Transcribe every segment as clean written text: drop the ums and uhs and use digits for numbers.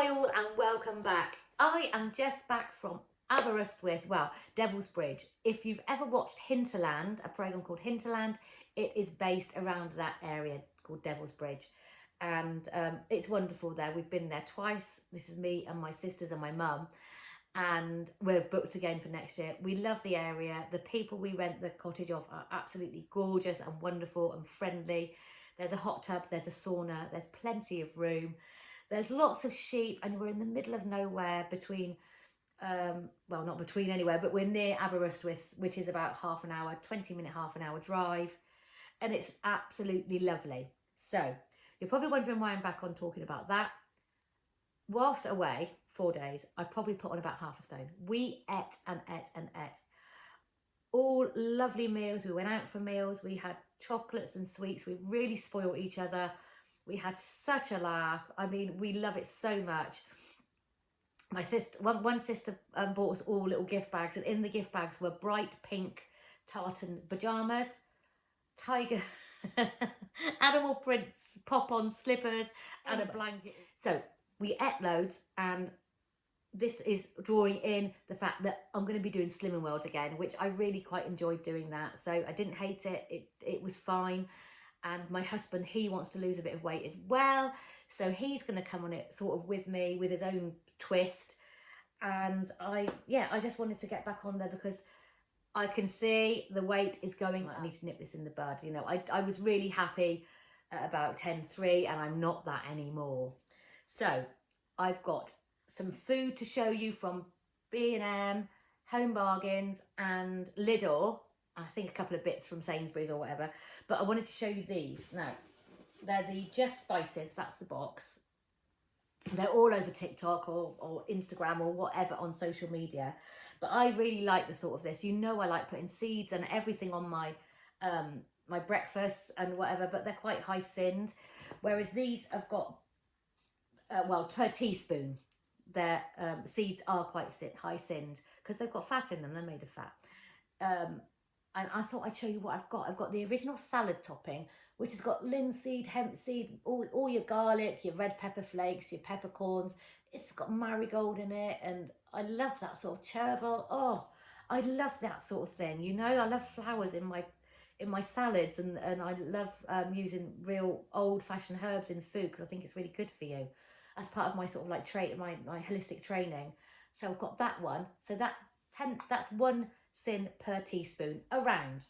Hi all and welcome back. I am just back from Aberystwyth, well, Devil's Bridge. If you've ever watched Hinterland, a programme called Hinterland, it is based around that area called Devil's Bridge. And it's wonderful there. We've been there twice. This is me and my sisters and my mum. And we're booked again for next year. We love the area. The people we rent the cottage of are absolutely gorgeous and wonderful and friendly. There's a hot tub, there's a sauna, there's plenty of room. There's lots of sheep and we're in the middle of nowhere between, well, not between anywhere, but we're near Aberystwyth, which is about half an hour, 20-minute, half an hour drive. And it's absolutely lovely. So you're probably wondering why I'm back on talking about that. Whilst away, 4 days, I probably put on about half a stone. We ate and ate and ate. All lovely meals. We went out for meals. We had chocolates and sweets. We really spoiled each other. We had such a laugh. I mean, we love it so much. My sister, one sister bought us all little gift bags, and in the gift bags were bright pink tartan pajamas, tiger, animal prints, pop-on slippers, and a blanket. So we ate loads, and this is drawing in the fact that I'm going to be doing Slimming World again, which I really quite enjoyed doing that. So I didn't hate it. It was fine. And my husband, he wants to lose a bit of weight as well. So he's going to come on it sort of with me with his own twist. And I just wanted to get back on there because I can see the weight is going. I need to nip this in the bud. You know, I was really happy at about 10.3 and I'm not that anymore. So I've got some food to show you from B&M, Home Bargains and Lidl. I think a couple of bits from Sainsbury's or whatever, but I wanted to show you these. Now, they're the Just Spices, that's the box. They're all over TikTok or Instagram or whatever on social media, but I really like the sort of this. You know, I like putting seeds and everything on my my breakfast and whatever, but they're quite high sinned, whereas these have got, well, per teaspoon. Their seeds are quite high sinned because they've got fat in them, they're made of fat. And I thought I'd show you what I've got. I've got the original salad topping, which has got linseed, hemp seed, all your garlic, your red pepper flakes, your peppercorns. It's got marigold in it, and I love that sort of chervil. Oh, I love that sort of thing. You know, I love flowers in my salads, and I love using real old-fashioned herbs in food because I think it's really good for you as part of my sort of like my holistic training. So I've got that one. So that's 1 sin per teaspoon, around.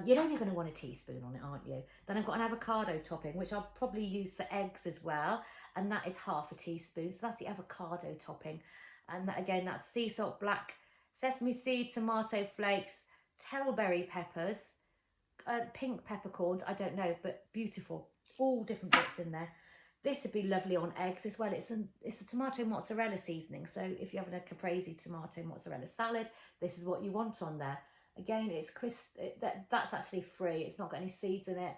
You're only going to want a teaspoon on it, aren't you? Then I've got an avocado topping, which I'll probably use for eggs as well, and that is half a teaspoon. So that's the avocado topping, and that, again, that's sea salt, black sesame seed, tomato flakes, tellberry peppers, pink peppercorns. I don't know, but beautiful. All different bits in there. This would be lovely on eggs as well. It's a tomato mozzarella seasoning. So if you're having a caprese tomato mozzarella salad, this is what you want on there. Again, it's crisp. That's actually free. It's not got any seeds in it.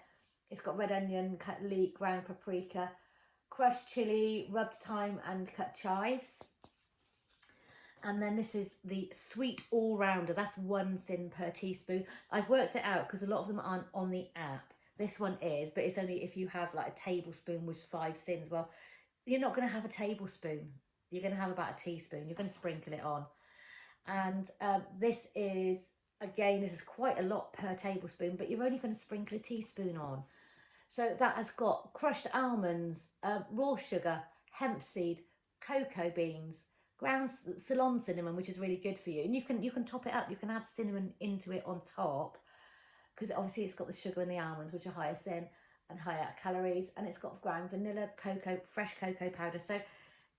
It's got red onion, cut leek, ground paprika, crushed chili, rubbed thyme and cut chives. And then this is the sweet all-rounder. That's 1 sin per teaspoon. I've worked it out because a lot of them aren't on the app. This one is, but it's only if you have like a tablespoon with 5 sins. Well, you're not going to have a tablespoon. You're going to have about a teaspoon. You're going to sprinkle it on. And this is quite a lot per tablespoon, but you're only going to sprinkle a teaspoon on. So that has got crushed almonds, raw sugar, hemp seed, cocoa beans, ground Ceylon cinnamon, which is really good for you. And you can top it up. You can add cinnamon into it on top, because obviously it's got the sugar and the almonds, which are higher sin and higher calories, and it's got ground vanilla, cocoa, fresh cocoa powder. So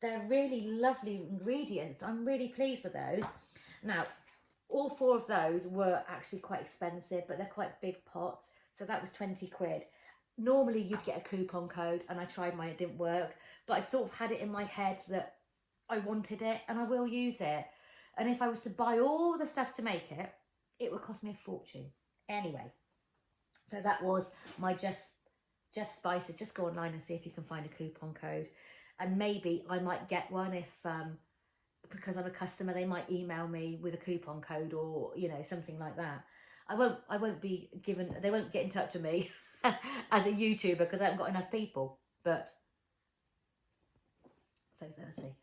they're really lovely ingredients. I'm really pleased with those. Now, all 4 of those were actually quite expensive, but they're quite big pots. So that was 20 quid. Normally you'd get a coupon code, and I tried mine, it didn't work, but I sort of had it in my head that I wanted it and I will use it. And if I was to buy all the stuff to make it, it would cost me a fortune. Anyway, so that was my Just Spices. Just go online and see if you can find a coupon code, and maybe I might get one if because I'm a customer, they might email me with a coupon code, or you know, something like that. I won't be given, they won't get in touch with me as a YouTuber because I haven't got enough people, but So thirsty.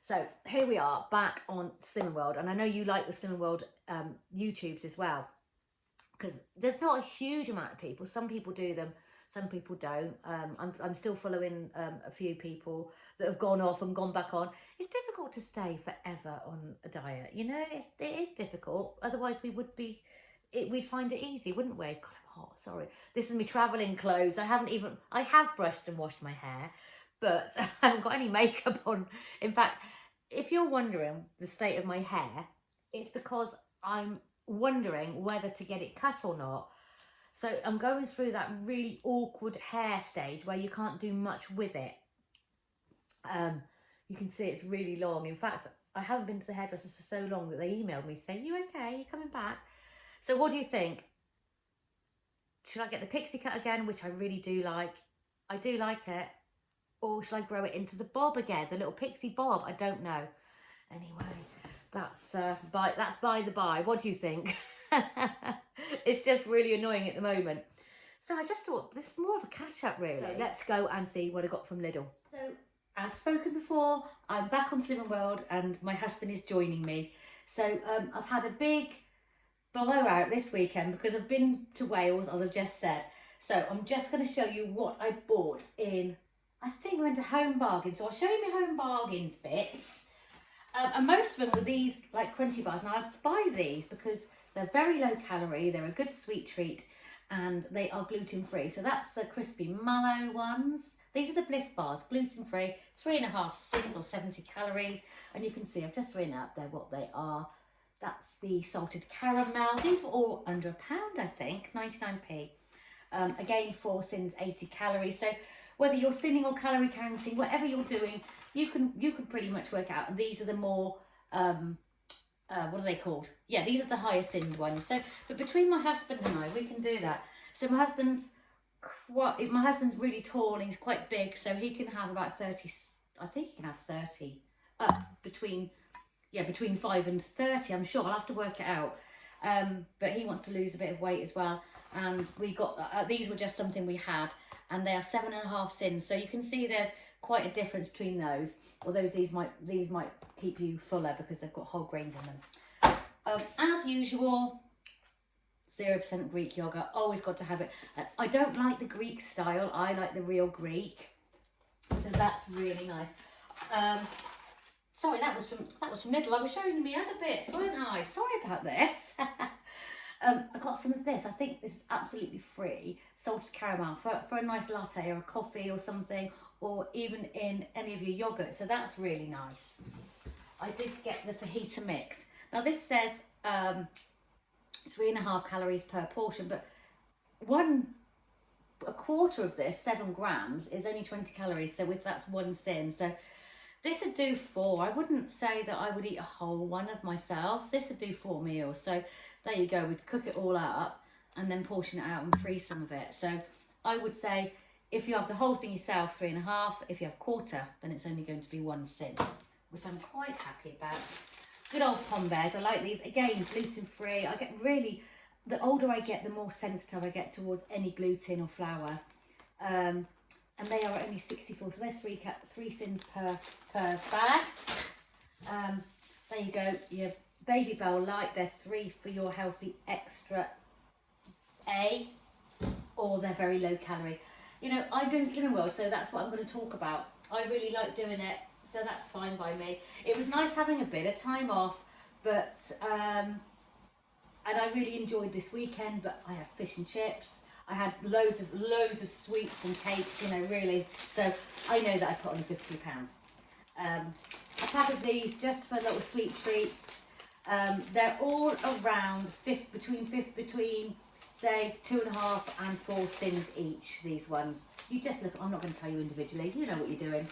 So here we are back on Slimming World, and I know you like the Slimming World YouTubes as well, because there's not a huge amount of people. Some people do them, some people don't. I'm still following a few people that have gone off and gone back on. It's difficult to stay forever on a diet, you know. It is difficult. Otherwise, we'd find it easy, wouldn't we? God, I'm hot. Sorry, this is me traveling clothes. I have brushed and washed my hair, but I haven't got any makeup on. In fact, if you're wondering the state of my hair, it's because I'm wondering whether to get it cut or not. So I'm going through that really awkward hair stage where you can't do much with it. You can see it's really long. In fact, I haven't been to the hairdressers for so long that they emailed me saying, "You okay? You coming back?" So what do you think? Should I get the pixie cut again, which I really do like? I do like it. Or should I grow it into the bob again, the little pixie bob? I don't know. Anyway, that's by the by. What do you think? It's just really annoying at the moment. So I just thought this is more of a catch-up, really. So let's go and see what I got from Lidl. So as spoken before, I'm back on Slimming World and my husband is joining me. So I've had a big blowout this weekend because I've been to Wales, as I've just said. So I'm just going to show you what I bought in, I think I went to Home Bargains. So I'll show you my Home Bargains bits. And most of them were these like crunchy bars. Now I buy these because they're very low calorie, they're a good sweet treat, and they are gluten free. So that's the crispy mallow ones. These are the Bliss bars, gluten free, 3.5 sins or 70 calories. And you can see I've just written out there what they are. That's the salted caramel. These were all under £1, I think, 99p. Again, 4 sins, 80 calories. So whether you're sinning or calorie counting, whatever you're doing, you can pretty much work out. And these are the more, what are they called? Yeah, these are the higher sinned ones. So, but between my husband and I, we can do that. So my husband's really tall and he's quite big, so he can have about 30. I think he can have 30. Between 5 and 30. I'm sure I'll have to work it out. But he wants to lose a bit of weight as well. And we got these were just something we had, and they are 7.5 sins. So you can see there's quite a difference between those. Although these might keep you fuller because they've got whole grains in them. As usual, 0% Greek yogurt. Always got to have it. I don't like the Greek style. I like the real Greek. So that's really nice. Sorry, that was from Lidl. I was showing me other bits, weren't I? Sorry about this. I got some of this. I think this is absolutely free. Salted caramel for a nice latte or a coffee or something, or even in any of your yogurt. So that's really nice. I did get the fajita mix. Now this says 3.5 calories per portion, but a quarter of this, 7 grams, is only 20 calories. So that's 1 sin. So this would do 4. I wouldn't say that I would eat a whole one of myself. This would do 4 meals. So there you go. We'd cook it all up and then portion it out and freeze some of it. So I would say if you have the whole thing yourself, 3.5. If you have quarter, then it's only going to be 1 sin, which I'm quite happy about. Good old Pom Bears. I like these. Again, gluten free. I get really, the older I get, the more sensitive I get towards any gluten or flour. And they are only 64, so there's 3 sins per bag. There you go, your Baby Bell Light. They're 3 for your healthy extra A, or they're very low calorie. You know, I'm doing Slimming World, so that's what I'm going to talk about. I really like doing it, so that's fine by me. It was nice having a bit of time off, but and I really enjoyed this weekend. But I had fish and chips. I had loads of sweets and cakes, you know, really. So I know that I put on a good few pounds. A pack of these just for little sweet treats. They're all around between say 2.5 and 4 sins each. These ones. You just look. I'm not going to tell you individually. You know what you're doing.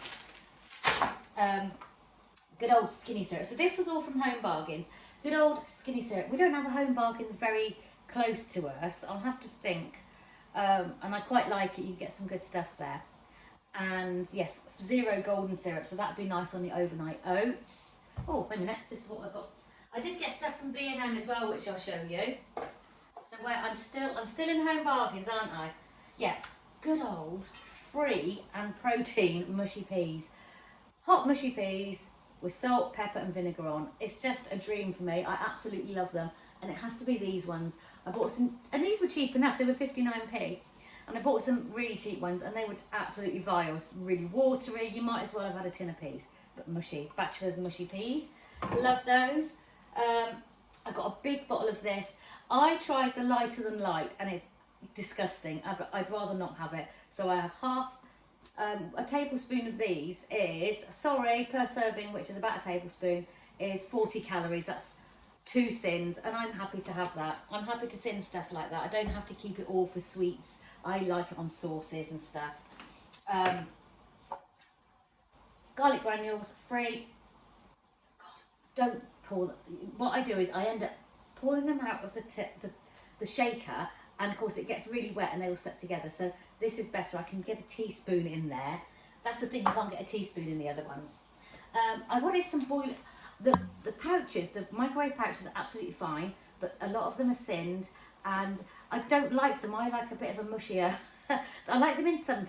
Good old Skinny Syrup. So this was all from Home Bargains. Good old Skinny Syrup. We don't have a Home Bargains very close to us. I'll have to think. And I quite like it. You get some good stuff there. And yes, 0 golden syrup, so that'd be nice on the overnight oats. Oh, wait a minute, this is what I got. I did get stuff from B&M as well, which I'll show you. So I'm still in Home Bargains, aren't I? Yeah, good old free and protein mushy peas. hot mushy peas with salt, pepper and vinegar on. It's just a dream for me. I absolutely love them, and it has to be these ones. I bought some, and these were cheap enough. They were 59p, and I bought some really cheap ones, and they were absolutely vile, really watery. You might as well have had a tin of peas, but mushy. Bachelor's mushy peas. Love those. I got a big bottle of this. I tried the lighter than light, and it's disgusting. I'd rather not have it. So I have half. A tablespoon of these is, sorry, per serving, which is about a tablespoon, is 40 calories. That's 2 sins, and I'm happy to have that. I'm happy to sin stuff like that. I don't have to keep it all for sweets. I like it on sauces and stuff. Garlic granules, free. God, don't pour. What I do is I end up pouring them out of the shaker, and of course it gets really wet and they all stuck together. So this is better. I can get a teaspoon in there. That's the thing, you can't get a teaspoon in the other ones. I wanted some the pouches, the microwave pouches are absolutely fine, but a lot of them are sinned, and I don't like them. I like a bit of a mushier. I like them in some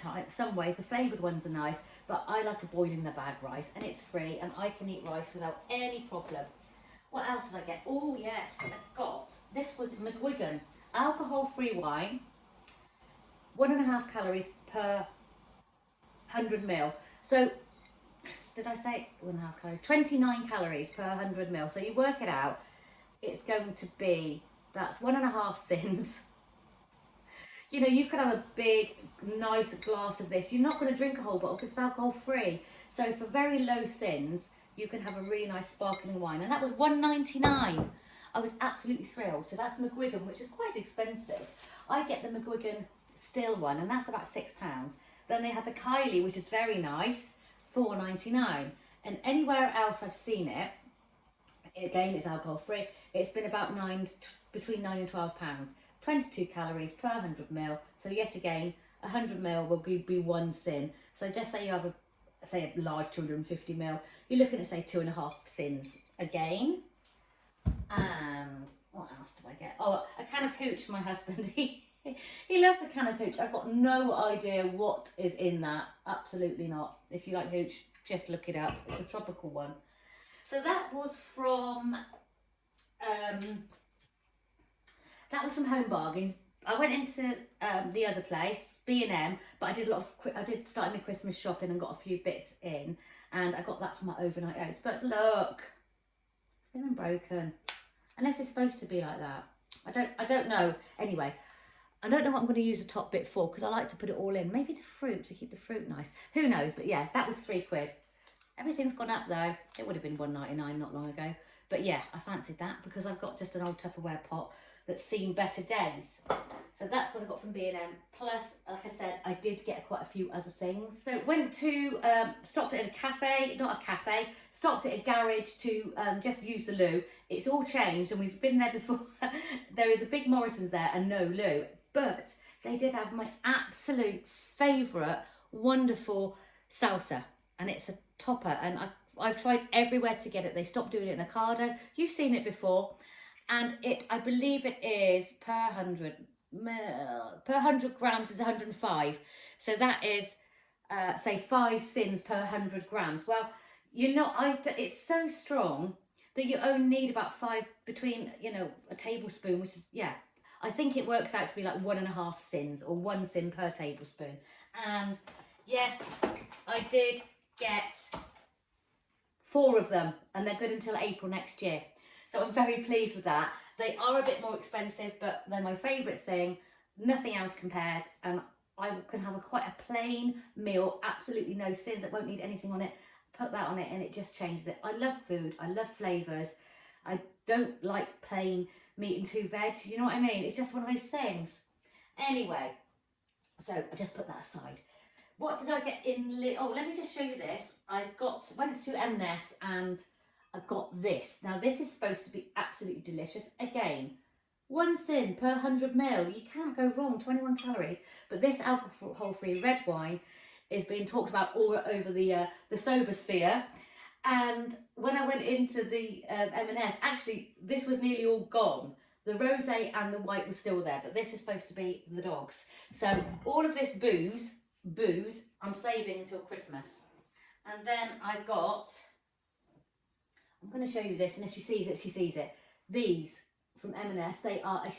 ways. The flavoured ones are nice, but I like a boil in the bag rice, and it's free, and I can eat rice without any problem. What else did I get? Oh yes, I got, this was McGuigan alcohol-free wine, 1.5 calories per 100ml. So did I say 1.5 calories? 29 calories per 100ml. So you work it out, it's going to be, that's 1.5 sins. You know, you could have a big, nice glass of this. You're not going to drink a whole bottle because it's alcohol-free. So for very low sins, you can have a really nice sparkling wine. And that was $1.99. I was absolutely thrilled. So that's McGuigan, which is quite expensive. I get the McGuigan still one, and that's about £6. Then they had the Kylie, which is very nice, $4.99. And anywhere else I've seen it, again, it's alcohol-free. It's been about between £9 and £12. 22 calories per 100ml. So yet again, 100ml will be 1 sin. So just say you have a large 250ml, you're looking at say 2.5 sins again. And what else did I get? Oh, a can of hooch for my husband. He loves a can of hooch. I've got no idea what is in that. Absolutely not. If you like hooch, just look it up. It's a tropical one. So that was from Home Bargains. I went into the other place, B&M, but I did start my Christmas shopping and got a few bits in, and I got that for my overnight oats. But look, it's been broken. Unless it's supposed to be like that. I don't know. Anyway, I don't know what I'm going to use the top bit for, because I like to put it all in. Maybe the fruit, to keep the fruit nice. Who knows? But yeah, that was £3. Everything's gone up though. It would have been $1.99 not long ago. But yeah, I fancied that because I've got just an old Tupperware pot that's seen better days. So that's what I got from B&M. Plus, like I said, I did get quite a few other things. So went to, stopped at a cafe, not a cafe, stopped at a garage to just use the loo. It's all changed and we've been there before. There is a big Morrison's there and no loo. But they did have my absolute favourite, wonderful salsa. And it's a topper. And I've tried everywhere to get it. They stopped doing it in Ocado. You've seen it before. And I believe it is per 100 grams is 105. So that is, say 5 sins per 100 grams. Well, it's so strong that you only need about 5 between, a tablespoon, which is, yeah, I think it works out to be like 1.5 sins or 1 sin per tablespoon. And yes, I did get 4 of them and they're good until April next year. So I'm very pleased with that. They are a bit more expensive, but they're my favourite thing. Nothing else compares, and I can have quite a plain meal, absolutely no sins. I won't need anything on it. Put that on it and it just changes it. I love food. I love flavours. I don't like plain meat and 2 veg. You know what I mean? It's just one of those things. Anyway, so I just put that aside. What did I get in? Oh, let me just show you this. Went to M&S and I got this. Now this is supposed to be absolutely delicious. Again, 1 sin per 100ml. You can't go wrong, 21 calories. But this alcohol-free red wine is being talked about all over the sober sphere. And when I went into the M&S, actually this was nearly all gone. The rosé and the white was still there, but this is supposed to be the dogs. So all of this booze, I'm saving until Christmas. And then I've got, I'm going to show you this, and if she sees it, she sees it. These from M&S, they are a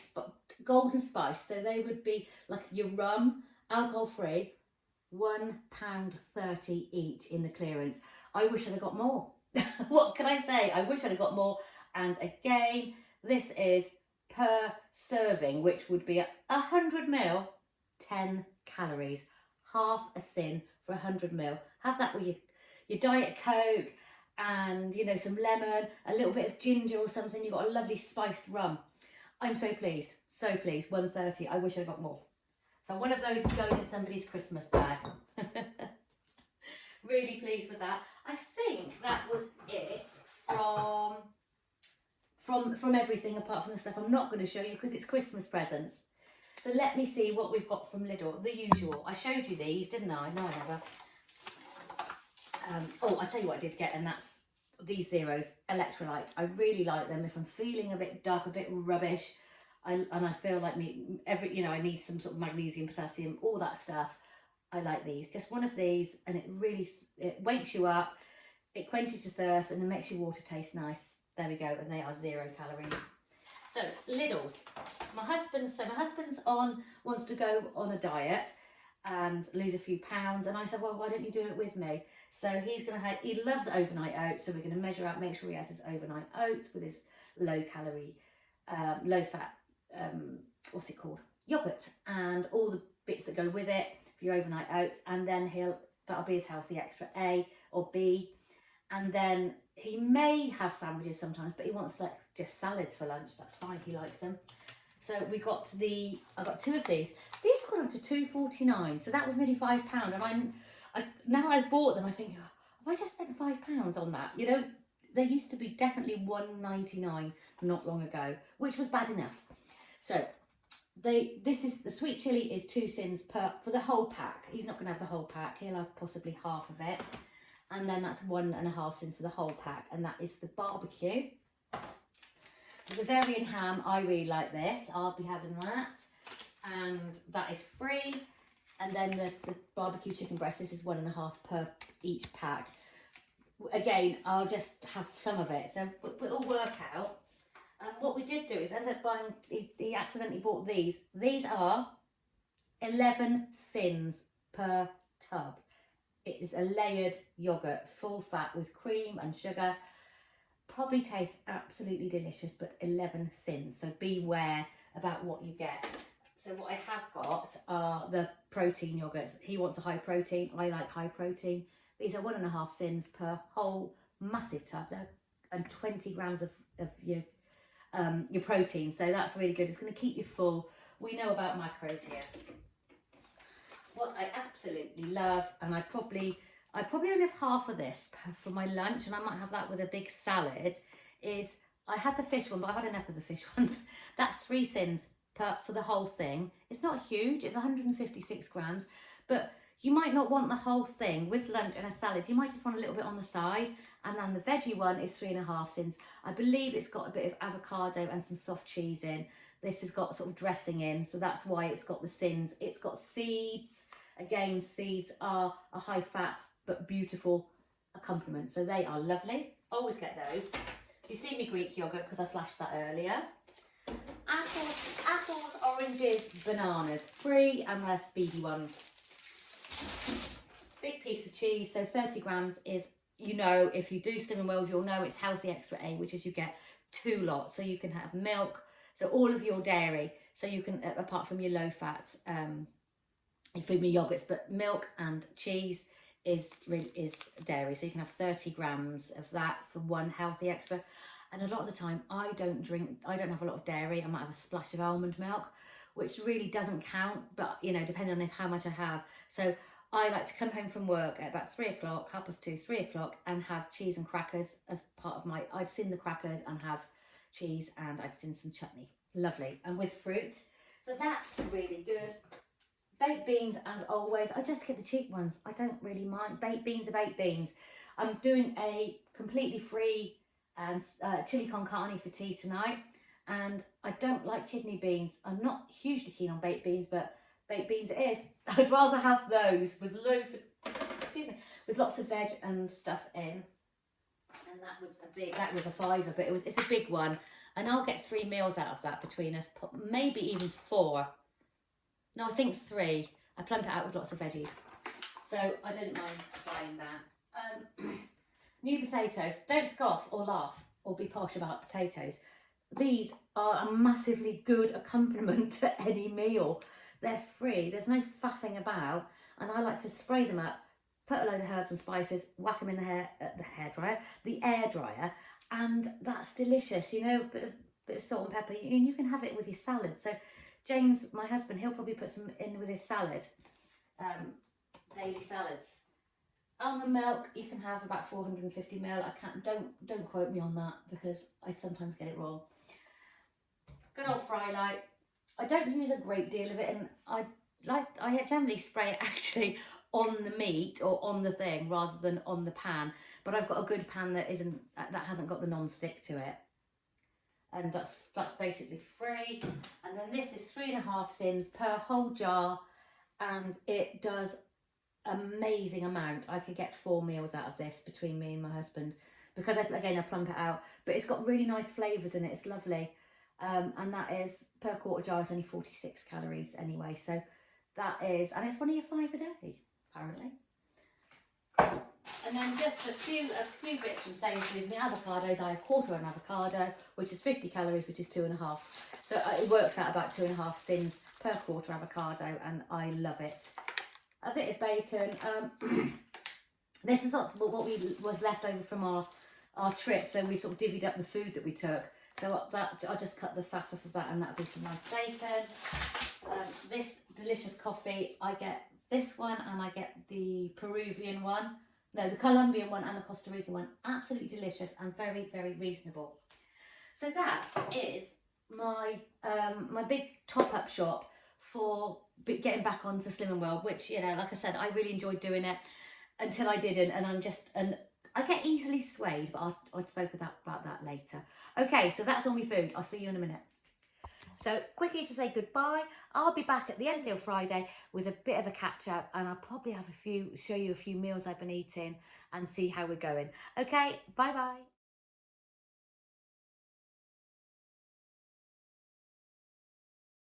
golden spice. So they would be like your rum, alcohol free, £1.30 each in the clearance. I wish I'd have got more. What can I say? I wish I'd have got more. And again, this is per serving, which would be 100 ml, 10 calories, half a sin for 100 ml. Have that with your Diet Coke and, you know, some lemon, a little bit of ginger or something. You've got a lovely spiced rum. I'm so pleased, 130. I wish I'd got more. So one of those is going in somebody's Christmas bag. Really pleased with that. I think that was it from everything, apart from the stuff I'm not going to show you because it's Christmas presents. So let me see what we've got from Lidl. The usual. I showed you these, didn't I? No, I never. Oh, I tell you what I did get, and that's these Zeros electrolytes. I really like them if I'm feeling a bit duff, a bit rubbish, and I feel like I need some sort of magnesium, potassium, all that stuff. I like these. Just one of these, and it wakes you up, it quenches your thirst, and it makes your water taste nice. There we go, and they are 0 calories. So Lidl's. My husband wants to go on a diet and lose a few pounds, and I said, well, why don't you do it with me? So he loves overnight oats, so we're going to measure out, make sure he has his overnight oats with his low calorie, low fat, what's it called? Yogurt, and all the bits that go with it for your overnight oats, and then that'll be his healthy extra A or B, and then he may have sandwiches sometimes, but he wants like just salads for lunch. That's fine, he likes them. So I got 2 of these. These got up to £2.49, so that was nearly £5. And now I've bought them, I think, have I just spent £5 on that? You know, they used to be definitely £1.99 not long ago, which was bad enough. So this is the sweet chili is 2 sins for the whole pack. He's not going to have the whole pack. He'll have possibly half of it, and then that's 1.5 sins for the whole pack, and that is the barbecue. The Bavarian ham, I really like this. I'll be having that, and that is free. And then the barbecue chicken breast, this is 1.5 per each pack. Again, I'll just have some of it, so it'll work out. And what we did do is end up buying, he accidentally bought these. These are 11 sins per tub. It is a layered yogurt, full fat with cream and sugar. Probably tastes absolutely delicious, but 11 sins. So beware about what you get. So what I have got are the protein yogurts. He wants a high protein. I like high protein. These are 1.5 sins per whole massive tub, though, and 20 grams of your protein. So that's really good. It's going to keep you full. We know about macros here. What I absolutely love, and I probably only have half of this for my lunch, and I might have that with a big salad, is I had the fish one, but I've had enough of the fish ones. That's 3 sins for the whole thing. It's not huge, it's 156 grams, but you might not want the whole thing with lunch and a salad. You might just want a little bit on the side. And then the veggie one is 3.5 sins. I believe it's got a bit of avocado and some soft cheese in. This has got sort of dressing in, so that's why it's got the sins. It's got seeds. Again, seeds are a high fat but beautiful accompaniment, so they are lovely. Always get those. You see me Greek yogurt because I flashed that earlier. Apples, oranges, bananas, free, and they're speedy ones. Big piece of cheese, so 30 grams is, you know, if you do Slimming World, you'll know it's healthy extra A, which is you get 2 lots, so you can have milk, so all of your dairy, so you can, apart from your low fat, your food me yogurts, but milk and cheese is dairy, so you can have 30 grams of that for 1 healthy extra. And a lot of the time I don't have a lot of dairy. I might have a splash of almond milk, which really doesn't count, but you know, depending on how much I have. So I like to come home from work at about 3 o'clock, 2:30, 3 o'clock, and have cheese and crackers as part of I'd sin the crackers and have cheese, and I'd sin some chutney. Lovely. And with fruit. So that's really good. Baked beans, as always. I just get the cheap ones. I don't really mind. Baked beans are baked beans. I'm doing a completely free and chili con carne for tea tonight. And I don't like kidney beans. I'm not hugely keen on baked beans, but baked beans it is. I'd rather have those with loads of, excuse me, with lots of veg and stuff in. And that was a fiver, but it's a big one. And I'll get 3 meals out of that between us, maybe even 4. No, I think 3. I plump it out with lots of veggies. So I didn't mind trying that. New potatoes. Don't scoff or laugh or be posh about potatoes. These are a massively good accompaniment to any meal. They're free, there's no faffing about, and I like to spray them up, put a load of herbs and spices, whack them in the air dryer, and that's delicious. You know, bit of salt and pepper, and you can have it with your salad. So James, my husband, he'll probably put some in with his salad, daily salads. Almond milk, you can have about 450 ml. I can't, don't quote me on that because I sometimes get it wrong. Good old fry light. I don't use a great deal of it, and I generally spray it actually on the meat or on the thing rather than on the pan. But I've got a good pan that hasn't got the non-stick to it, and that's basically free. And then this is 3.5 sins per whole jar, and it does amazing amount. I could get 4 meals out of this between me and my husband, because I plump it out, but it's got really nice flavours in it. It's lovely. And that is, per quarter jar, it's only 46 calories anyway, so that is, and it's only a 5 a day apparently. And then just a few bits from Sainsbury's. My avocados, I have 1/4 an avocado, which is 50 calories, which is 2.5, so it works out about 2.5 sins per 1/4 avocado, and I love it. A bit of bacon. This is what was left over from our trip, so we sort of divvied up the food that we took. So that I just cut the fat off of that, and that'll be some nice bacon. This delicious coffee, I get this one, and I get the Peruvian one. No, the Colombian one and the Costa Rican one. Absolutely delicious and very, very reasonable. So that is my my big top-up shop for getting back onto Slimming World, which, you know, like I said, I really enjoyed doing it until I didn't, and I get easily swayed, but I'll spoke about that later. Okay, so that's all my food. I'll see you in a minute. So quickly to say goodbye. I'll be back at the end of Friday with a bit of a catch up, and I'll probably have show you a few meals I've been eating and see how we're going. Okay, bye bye.